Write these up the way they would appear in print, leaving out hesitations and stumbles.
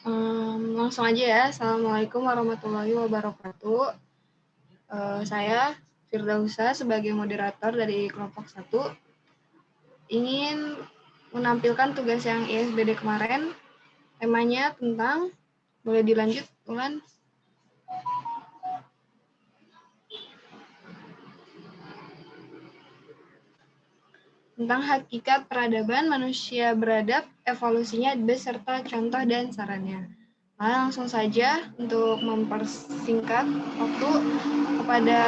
Langsung aja ya. Assalamualaikum warahmatullahi wabarakatuh. Saya Firdausa sebagai moderator dari kelompok 1 ingin menampilkan tugas yang ISBD kemarin. Temanya tentang, boleh dilanjut, Ulan? Tentang hakikat peradaban manusia beradab, evolusinya beserta contoh dan sarannya. Nah, langsung saja untuk mempersingkat waktu kepada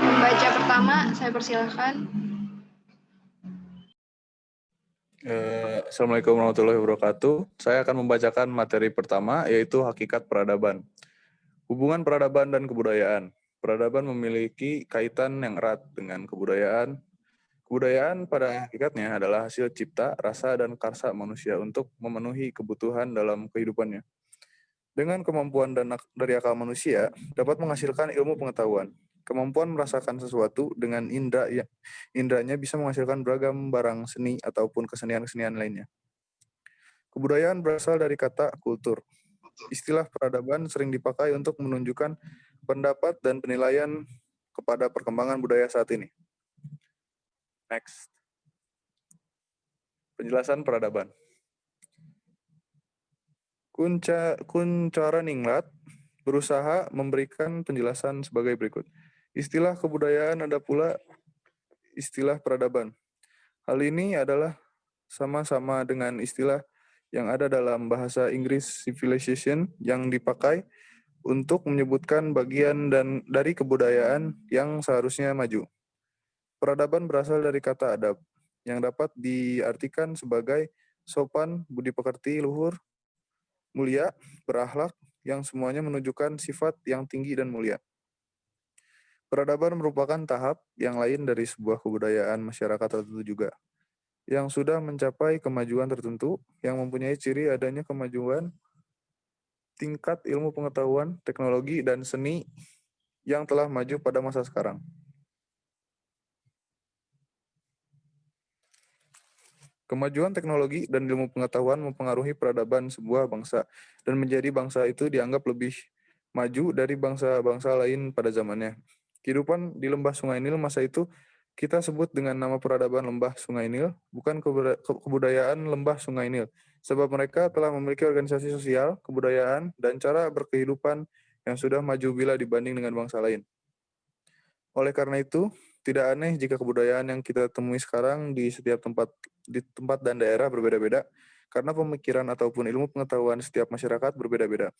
pembaca pertama, saya persilahkan. Assalamualaikum warahmatullahi wabarakatuh. Saya akan membacakan materi pertama, yaitu hakikat peradaban. Hubungan peradaban dan kebudayaan. Peradaban memiliki kaitan yang erat dengan kebudayaan. Kebudayaan pada hakikatnya adalah hasil cipta, rasa, dan karsa manusia untuk memenuhi kebutuhan dalam kehidupannya. Dengan kemampuan dari akal manusia, dapat menghasilkan ilmu pengetahuan. Kemampuan merasakan sesuatu dengan indranya bisa menghasilkan beragam barang seni ataupun kesenian-kesenian lainnya. Kebudayaan berasal dari kata kultur. Istilah peradaban sering dipakai untuk menunjukkan pendapat dan penilaian kepada perkembangan budaya saat ini. Next. Penjelasan peradaban. Kunchara Ningrat berusaha memberikan penjelasan sebagai berikut. Istilah kebudayaan ada pula istilah peradaban. Hal ini adalah sama-sama dengan istilah yang ada dalam bahasa Inggris civilization yang dipakai untuk menyebutkan bagian dari kebudayaan yang seharusnya maju. Peradaban berasal dari kata adab, yang dapat diartikan sebagai sopan, budi pekerti, luhur, mulia, berakhlak, yang semuanya menunjukkan sifat yang tinggi dan mulia. Peradaban merupakan tahap yang lain dari sebuah kebudayaan masyarakat tertentu juga, yang sudah mencapai kemajuan tertentu, yang mempunyai ciri adanya kemajuan tingkat ilmu pengetahuan, teknologi, dan seni yang telah maju pada masa sekarang. Kemajuan teknologi dan ilmu pengetahuan mempengaruhi peradaban sebuah bangsa, dan menjadi bangsa itu dianggap lebih maju dari bangsa-bangsa lain pada zamannya. Kehidupan di lembah Sungai Nil masa itu kita sebut dengan nama peradaban lembah Sungai Nil, bukan kebudayaan lembah Sungai Nil, sebab mereka telah memiliki organisasi sosial, kebudayaan, dan cara berkehidupan yang sudah maju bila dibanding dengan bangsa lain. Oleh karena itu, tidak aneh jika kebudayaan yang kita temui sekarang di setiap tempat dan daerah berbeda-beda, karena pemikiran ataupun ilmu pengetahuan setiap masyarakat berbeda-beda.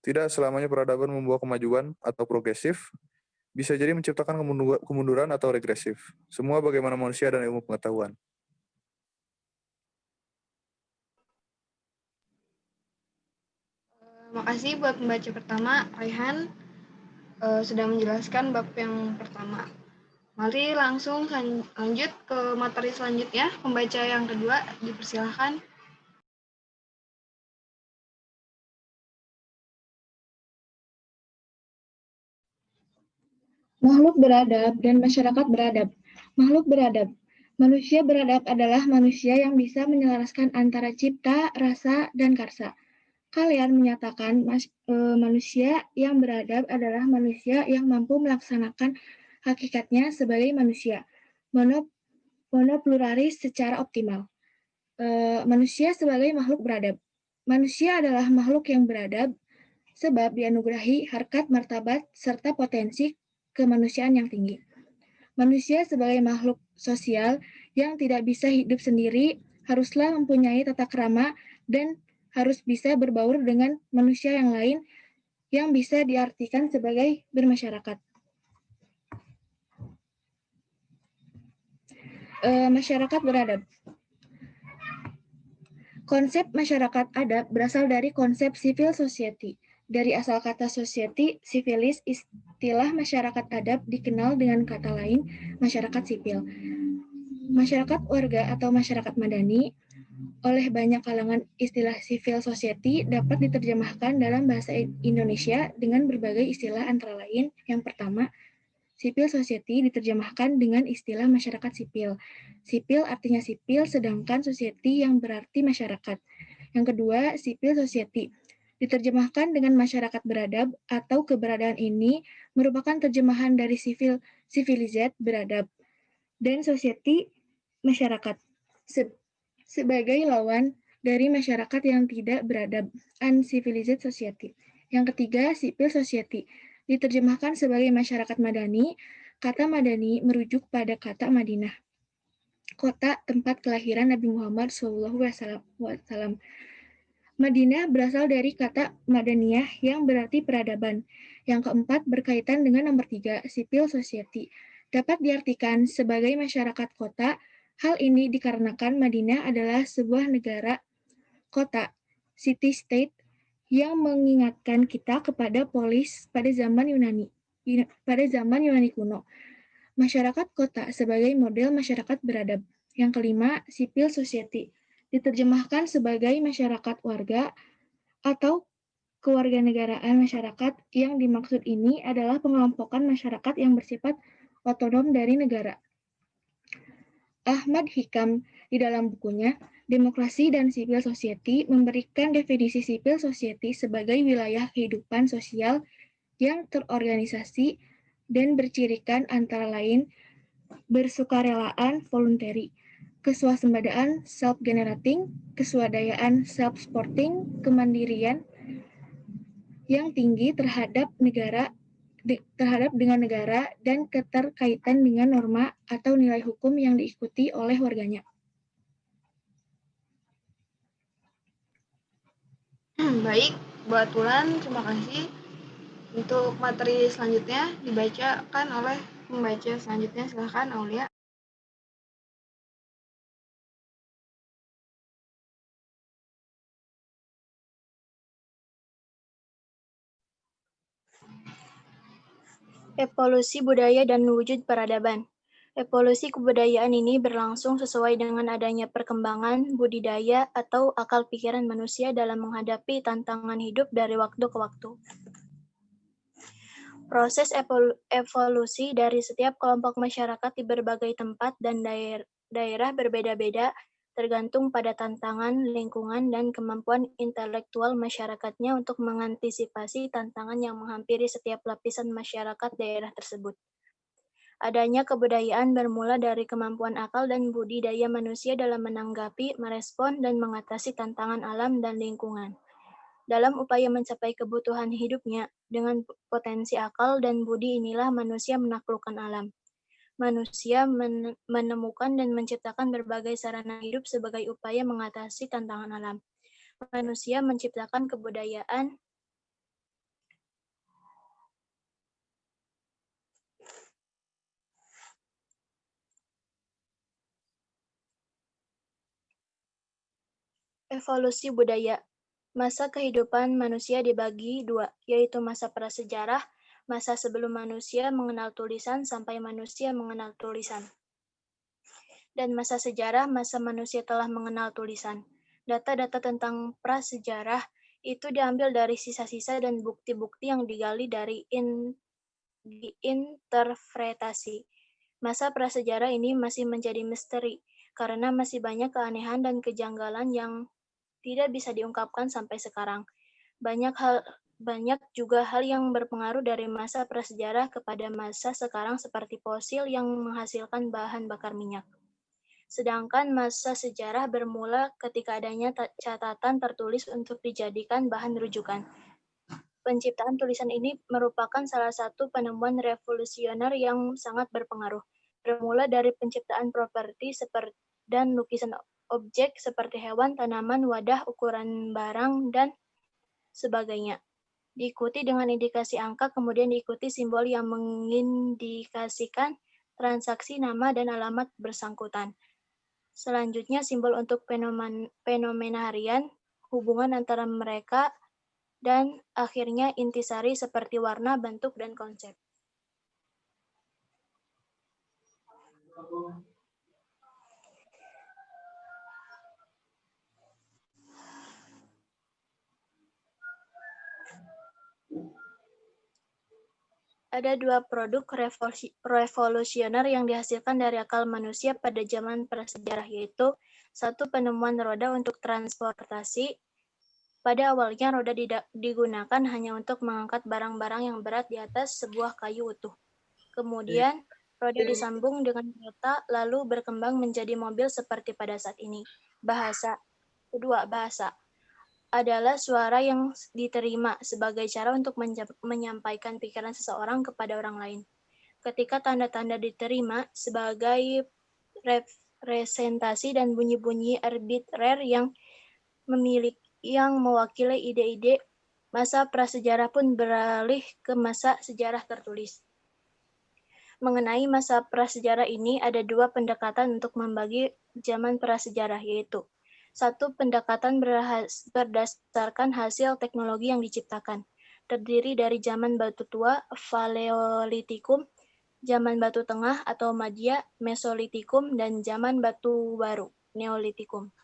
Tidak selamanya peradaban membawa kemajuan atau progresif, bisa jadi menciptakan kemunduran atau regresif. Semua bagaimana manusia dan ilmu pengetahuan. Makasih buat pembaca pertama, Raihan, sudah menjelaskan bab yang pertama. Mari langsung lanjut ke materi selanjutnya. Pembaca yang kedua, dipersilahkan. Makhluk beradab dan masyarakat beradab. Makhluk beradab. Manusia beradab adalah manusia yang bisa menyelaraskan antara cipta, rasa, dan karsa. Kalian menyatakan manusia yang beradab adalah manusia yang mampu melaksanakan hakikatnya sebagai manusia, monopluralis secara optimal. Manusia sebagai makhluk beradab. Manusia adalah makhluk yang beradab sebab dianugerahi harkat martabat serta potensi kemanusiaan yang tinggi. Manusia sebagai makhluk sosial yang tidak bisa hidup sendiri haruslah mempunyai tata krama dan harus bisa berbaur dengan manusia yang lain yang bisa diartikan sebagai bermasyarakat. Masyarakat beradab. Konsep masyarakat adab berasal dari konsep civil society. Dari asal kata society, civilis, istilah masyarakat adab dikenal dengan kata lain, masyarakat sipil. Masyarakat warga atau masyarakat madani, oleh banyak kalangan istilah civil society dapat diterjemahkan dalam bahasa Indonesia dengan berbagai istilah antara lain. Yang pertama, civil society diterjemahkan dengan istilah masyarakat sipil. Sipil artinya sipil, sedangkan society yang berarti masyarakat. Yang kedua, civil society Diterjemahkan dengan masyarakat beradab atau keberadaan ini merupakan terjemahan dari civilized beradab dan society masyarakat sebagai lawan dari masyarakat yang tidak beradab, uncivilized society. Yang ketiga, civil society. Diterjemahkan sebagai masyarakat madani, kata madani merujuk pada kata Madinah, kota tempat kelahiran Nabi Muhammad SAW. Madinah berasal dari kata Madaniyah yang berarti peradaban. Yang keempat, berkaitan dengan nomor 3, civil society. Dapat diartikan sebagai masyarakat kota. Hal ini dikarenakan Madinah adalah sebuah negara kota, city-state, yang mengingatkan kita kepada polis pada zaman Yunani kuno. Masyarakat kota sebagai model masyarakat beradab. Yang kelima, civil society. Diterjemahkan sebagai masyarakat warga atau kewarganegaraan masyarakat. Yang dimaksud ini adalah pengelompokan masyarakat yang bersifat otonom dari negara. Ahmad Hikam di dalam bukunya Demokrasi dan Civil Society memberikan definisi civil society sebagai wilayah kehidupan sosial yang terorganisasi dan bercirikan antara lain bersukarelaan voluntary, keswasembadaan self-generating, keswadayaan self-supporting, kemandirian yang tinggi terhadap dengan negara, dan keterkaitan dengan norma atau nilai hukum yang diikuti oleh warganya. Baik, buat Wulan, terima kasih. Untuk materi selanjutnya dibacakan oleh pembaca selanjutnya, silakan Aulia. Evolusi budaya dan wujud peradaban. Evolusi kebudayaan ini berlangsung sesuai dengan adanya perkembangan budidaya atau akal pikiran manusia dalam menghadapi tantangan hidup dari waktu ke waktu. Proses evolusi dari setiap kelompok masyarakat di berbagai tempat dan daerah berbeda-beda, tergantung pada tantangan, lingkungan, dan kemampuan intelektual masyarakatnya untuk mengantisipasi tantangan yang menghampiri setiap lapisan masyarakat daerah tersebut. Adanya kebudayaan bermula dari kemampuan akal dan budidaya manusia dalam menanggapi, merespon, dan mengatasi tantangan alam dan lingkungan. Dalam upaya mencapai kebutuhan hidupnya, dengan potensi akal dan budi inilah manusia menaklukkan alam. Manusia menemukan dan menciptakan berbagai sarana hidup sebagai upaya mengatasi tantangan alam. Manusia menciptakan kebudayaan evolusi budaya. Masa kehidupan manusia dibagi dua, yaitu masa prasejarah, masa sebelum manusia mengenal tulisan sampai manusia mengenal tulisan. Dan masa sejarah, masa manusia telah mengenal tulisan. Data-data tentang prasejarah itu diambil dari sisa-sisa dan bukti-bukti yang digali dari interpretasi. Masa prasejarah ini masih menjadi misteri, karena masih banyak keanehan dan kejanggalan yang tidak bisa diungkapkan sampai sekarang. Banyak juga hal yang berpengaruh dari masa prasejarah kepada masa sekarang seperti fosil yang menghasilkan bahan bakar minyak. Sedangkan masa sejarah bermula ketika adanya catatan tertulis untuk dijadikan bahan rujukan. Penciptaan tulisan ini merupakan salah satu penemuan revolusioner yang sangat berpengaruh. Bermula dari penciptaan properti dan lukisan objek seperti hewan, tanaman, wadah, ukuran barang, dan sebagainya. Diikuti dengan indikasi angka, kemudian diikuti simbol yang mengindikasikan transaksi nama dan alamat bersangkutan. Selanjutnya simbol untuk fenomena harian, hubungan antara mereka, dan akhirnya intisari seperti warna, bentuk, dan konsep. Ada dua produk revolusioner yang dihasilkan dari akal manusia pada zaman prasejarah, yaitu satu, penemuan roda untuk transportasi, Pada awalnya, roda digunakan hanya untuk mengangkat barang-barang yang berat di atas sebuah kayu utuh. Kemudian, roda disambung dengan kereta, lalu berkembang menjadi mobil seperti pada saat ini. Bahasa. Kedua, bahasa adalah suara yang diterima sebagai cara untuk menyampaikan pikiran seseorang kepada orang lain. Ketika tanda-tanda diterima sebagai representasi dan bunyi-bunyi arbitrer yang mewakili ide-ide, masa prasejarah pun beralih ke masa sejarah tertulis. Mengenai masa prasejarah ini, ada dua pendekatan untuk membagi zaman prasejarah, yaitu satu, pendekatan berdasarkan hasil teknologi yang diciptakan, terdiri dari zaman batu tua, Paleolitikum, zaman batu tengah atau Madya, Mesolitikum, dan zaman batu baru, Neolitikum.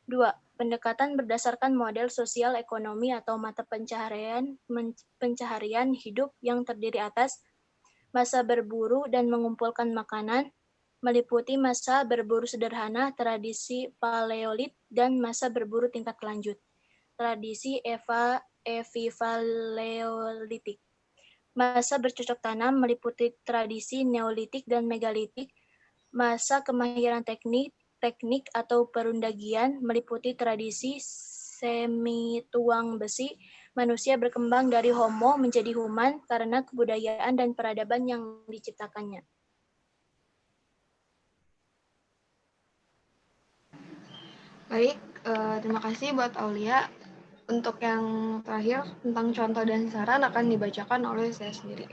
Dua, pendekatan berdasarkan model sosial ekonomi atau mata pencaharian hidup yang terdiri atas masa berburu dan mengumpulkan makanan, meliputi masa berburu sederhana, tradisi Paleolit, dan masa berburu tingkat lanjut, tradisi Epipaleolitik. Masa bercocok tanam meliputi tradisi Neolitik dan Megalitik. Masa kemahiran teknik atau perundagian meliputi tradisi semi tuang besi. Manusia berkembang dari Homo menjadi Human karena kebudayaan dan peradaban yang diciptakannya. Baik, terima kasih buat Aulia. Untuk yang terakhir, tentang contoh dan saran akan dibacakan oleh saya sendiri.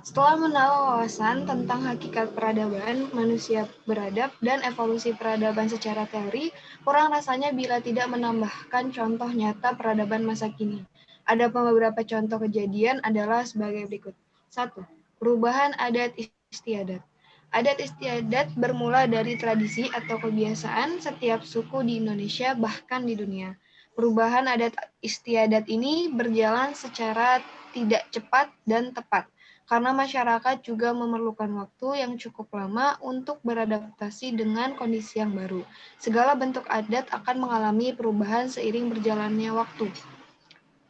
Setelah menaruh wawasan tentang hakikat peradaban, manusia beradab, dan evolusi peradaban secara teori, kurang rasanya bila tidak menambahkan contoh nyata peradaban masa kini. Ada beberapa contoh kejadian adalah sebagai berikut. 1. Perubahan adat istiadat. Adat istiadat bermula dari tradisi atau kebiasaan setiap suku di Indonesia bahkan di dunia. Perubahan adat istiadat ini berjalan secara tidak cepat dan tepat, karena masyarakat juga memerlukan waktu yang cukup lama untuk beradaptasi dengan kondisi yang baru. Segala bentuk adat akan mengalami perubahan seiring berjalannya waktu.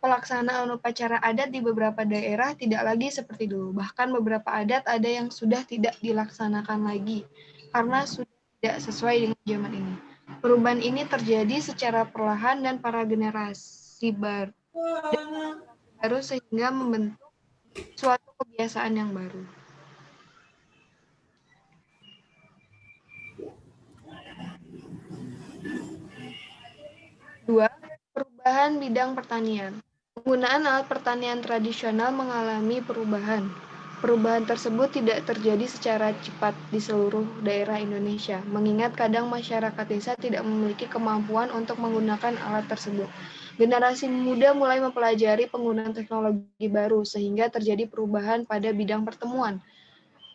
Pelaksanaan upacara adat di beberapa daerah tidak lagi seperti dulu. Bahkan beberapa adat ada yang sudah tidak dilaksanakan lagi karena sudah tidak sesuai dengan zaman ini. Perubahan ini terjadi secara perlahan dan para generasi baru sehingga membentuk suatu kebiasaan yang baru. Dua, perubahan bidang pertanian. Penggunaan alat pertanian tradisional mengalami perubahan. Perubahan tersebut tidak terjadi secara cepat di seluruh daerah Indonesia, mengingat kadang masyarakat desa tidak memiliki kemampuan untuk menggunakan alat tersebut. Generasi muda mulai mempelajari penggunaan teknologi baru, sehingga terjadi perubahan pada bidang pertemuan.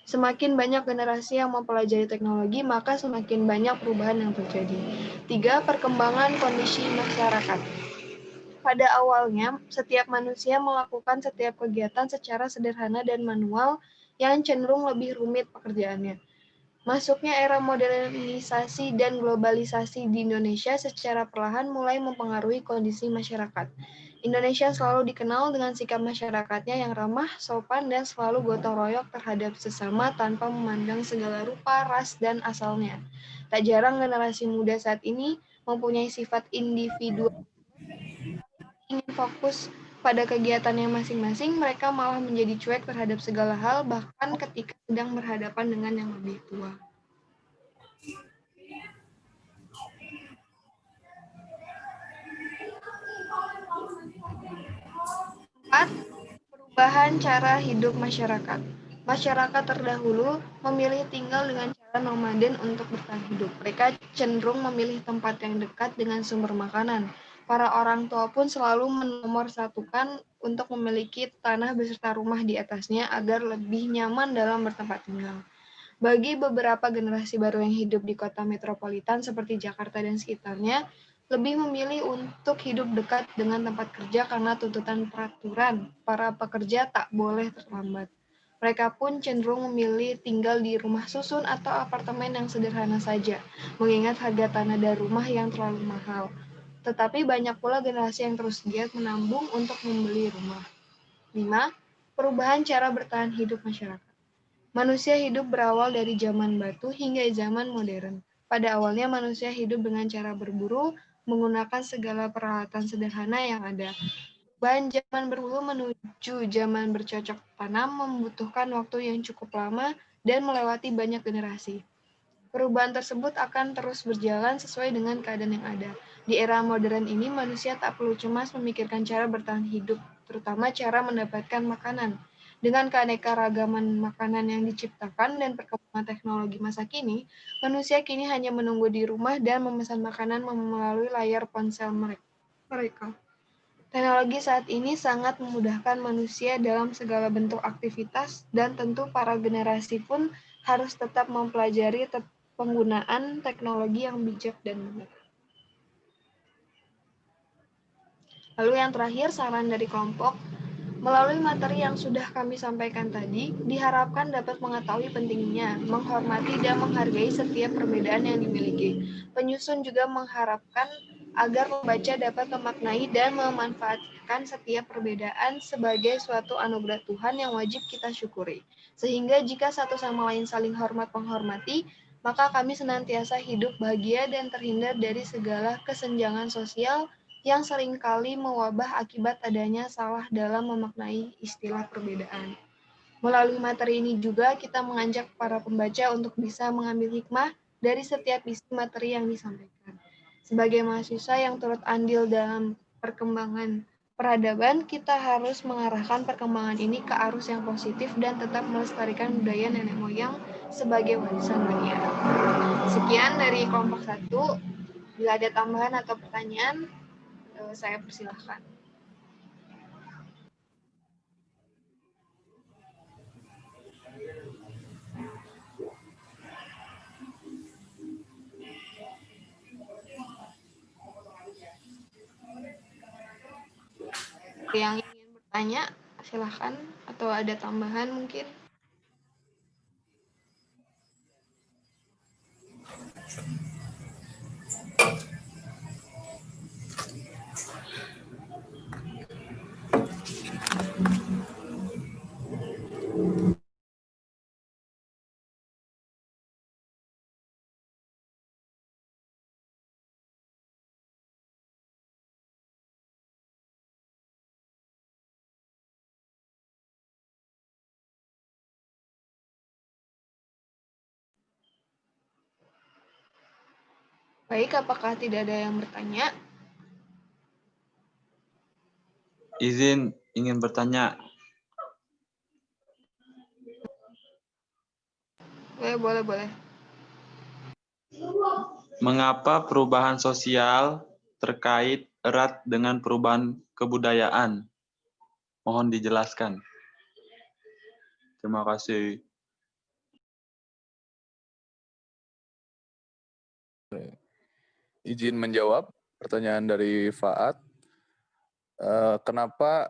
Semakin banyak generasi yang mempelajari teknologi, maka semakin banyak perubahan yang terjadi. 3. Perkembangan kondisi masyarakat. Pada awalnya, setiap manusia melakukan setiap kegiatan secara sederhana dan manual yang cenderung lebih rumit pekerjaannya. Masuknya era modernisasi dan globalisasi di Indonesia secara perlahan mulai mempengaruhi kondisi masyarakat. Indonesia selalu dikenal dengan sikap masyarakatnya yang ramah, sopan, dan selalu gotong royong terhadap sesama tanpa memandang segala rupa, ras, dan asalnya. Tak jarang generasi muda saat ini mempunyai sifat individual, ingin fokus pada kegiatannya masing-masing, mereka malah menjadi cuek terhadap segala hal, bahkan ketika sedang berhadapan dengan yang lebih tua. 4. Perubahan cara hidup masyarakat. Masyarakat terdahulu memilih tinggal dengan cara nomaden untuk bertahan hidup. Mereka cenderung memilih tempat yang dekat dengan sumber makanan. Para orang tua pun selalu menomorsatukan untuk memiliki tanah beserta rumah di atasnya agar lebih nyaman dalam bertempat tinggal. Bagi beberapa generasi baru yang hidup di kota metropolitan seperti Jakarta dan sekitarnya, lebih memilih untuk hidup dekat dengan tempat kerja karena tuntutan peraturan para pekerja tak boleh terlambat. Mereka pun cenderung memilih tinggal di rumah susun atau apartemen yang sederhana saja, mengingat harga tanah dan rumah yang terlalu mahal. tetapi banyak pula generasi yang terus giat menabung untuk membeli rumah. 5. Perubahan cara bertahan hidup masyarakat. Manusia hidup berawal dari zaman batu hingga zaman modern. Pada awalnya manusia hidup dengan cara berburu, menggunakan segala peralatan sederhana yang ada. Perubahan zaman berburu menuju zaman bercocok tanam membutuhkan waktu yang cukup lama dan melewati banyak generasi. Perubahan tersebut akan terus berjalan sesuai dengan keadaan yang ada. Di era modern ini, manusia tak perlu cemas memikirkan cara bertahan hidup, terutama cara mendapatkan makanan. Dengan keanekaragaman makanan yang diciptakan dan perkembangan teknologi masa kini, manusia kini hanya menunggu di rumah dan memesan makanan melalui layar ponsel mereka. Teknologi saat ini sangat memudahkan manusia dalam segala bentuk aktivitas dan tentu para generasi pun harus tetap mempelajari penggunaan teknologi yang bijak dan benar. Lalu yang terakhir, saran dari kelompok. Melalui materi yang sudah kami sampaikan tadi, diharapkan dapat mengetahui pentingnya, menghormati dan menghargai setiap perbedaan yang dimiliki. Penyusun juga mengharapkan agar pembaca dapat memaknai dan memanfaatkan setiap perbedaan sebagai suatu anugerah Tuhan yang wajib kita syukuri. Sehingga jika satu sama lain saling hormat menghormati, maka kami senantiasa hidup bahagia dan terhindar dari segala kesenjangan sosial yang seringkali mewabah akibat adanya salah dalam memaknai istilah perbedaan. Melalui materi ini juga kita mengajak para pembaca untuk bisa mengambil hikmah dari setiap isi materi yang disampaikan. Sebagai mahasiswa yang turut andil dalam perkembangan peradaban, kita harus mengarahkan perkembangan ini ke arus yang positif dan tetap melestarikan budaya nenek moyang sebagai warisan dunia. Sekian dari kelompok 1. Bila ada tambahan atau pertanyaan, saya persilahkan. Yang ingin bertanya, silahkan. Atau ada tambahan mungkin? Baik, apakah tidak ada yang bertanya? Izin ingin bertanya. Boleh. Mengapa perubahan sosial terkait erat dengan perubahan kebudayaan? Mohon dijelaskan. Terima kasih. Izin menjawab pertanyaan dari Faat. Kenapa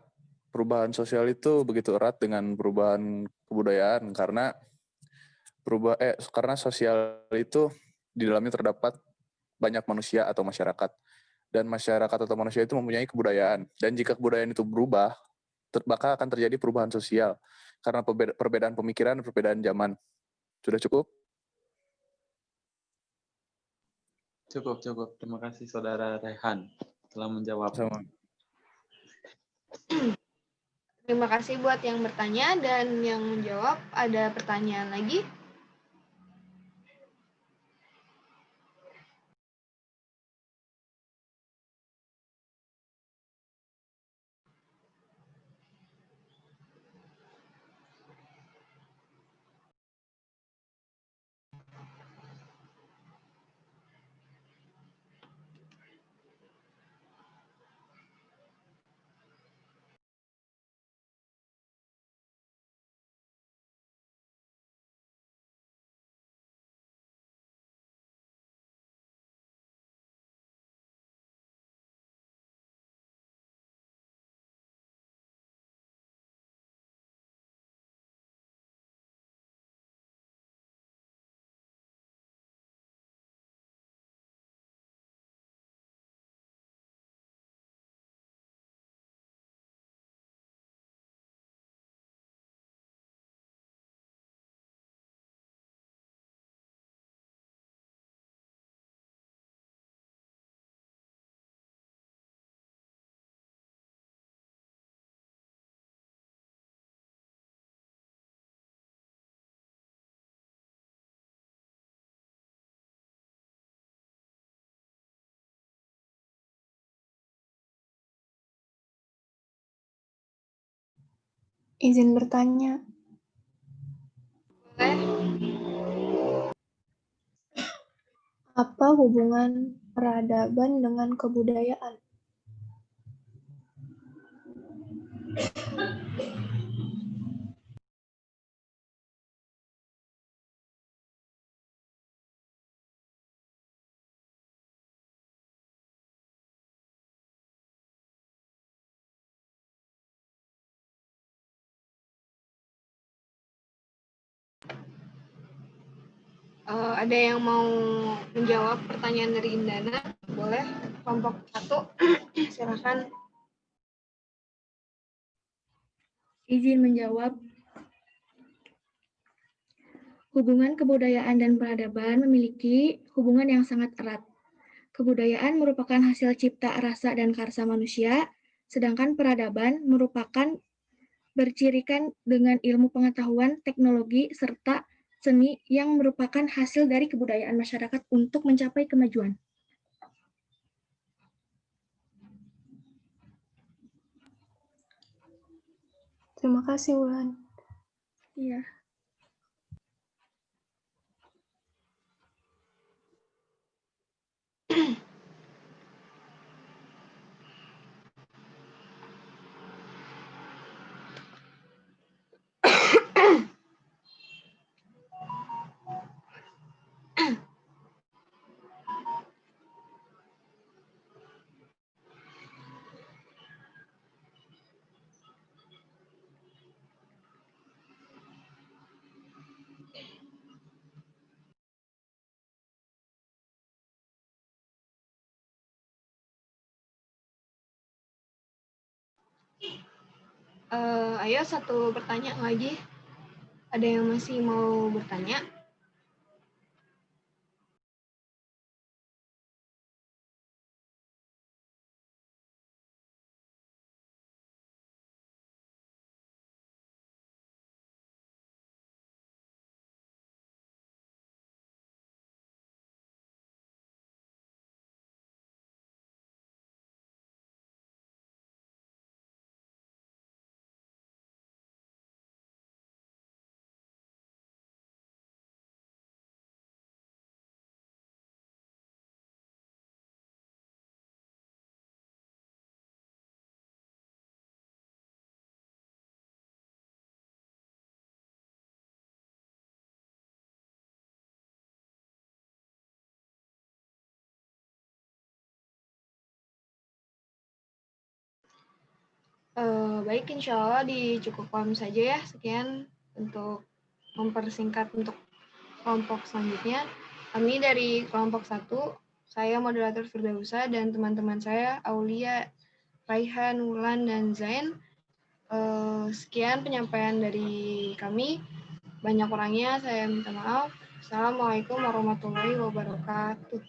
perubahan sosial itu begitu erat dengan perubahan kebudayaan? Karena sosial itu di dalamnya terdapat banyak manusia atau masyarakat. Dan masyarakat atau manusia itu mempunyai kebudayaan. Dan jika kebudayaan itu berubah, maka akan terjadi perubahan sosial. Karena perbedaan pemikiran, perbedaan zaman. Sudah cukup? Cukup. Terima kasih Saudara Rehan telah menjawab. Sama. Terima kasih buat yang bertanya dan yang menjawab. Ada pertanyaan lagi? Izin bertanya. Boleh? Apa hubungan peradaban dengan kebudayaan? Ada yang mau menjawab pertanyaan dari Indana? Boleh, kelompok 1, silakan. Izin menjawab. Hubungan kebudayaan dan peradaban memiliki hubungan yang sangat erat. Kebudayaan merupakan hasil cipta rasa dan karsa manusia, sedangkan peradaban merupakan bercirikan dengan ilmu pengetahuan, teknologi, serta seni yang merupakan hasil dari kebudayaan masyarakat untuk mencapai kemajuan. Terima kasih, Wulan. Iya. Ayo satu pertanyaan lagi. Ada yang masih mau bertanya? Baik, insya Allah dicukupkan saja ya. Sekian untuk mempersingkat untuk kelompok selanjutnya. Kami dari kelompok 1, saya moderator Firdausa dan teman-teman saya Aulia, Raihan, Wulan, dan Zain. Sekian penyampaian dari kami. Banyak orangnya, saya minta maaf. Assalamualaikum warahmatullahi wabarakatuh.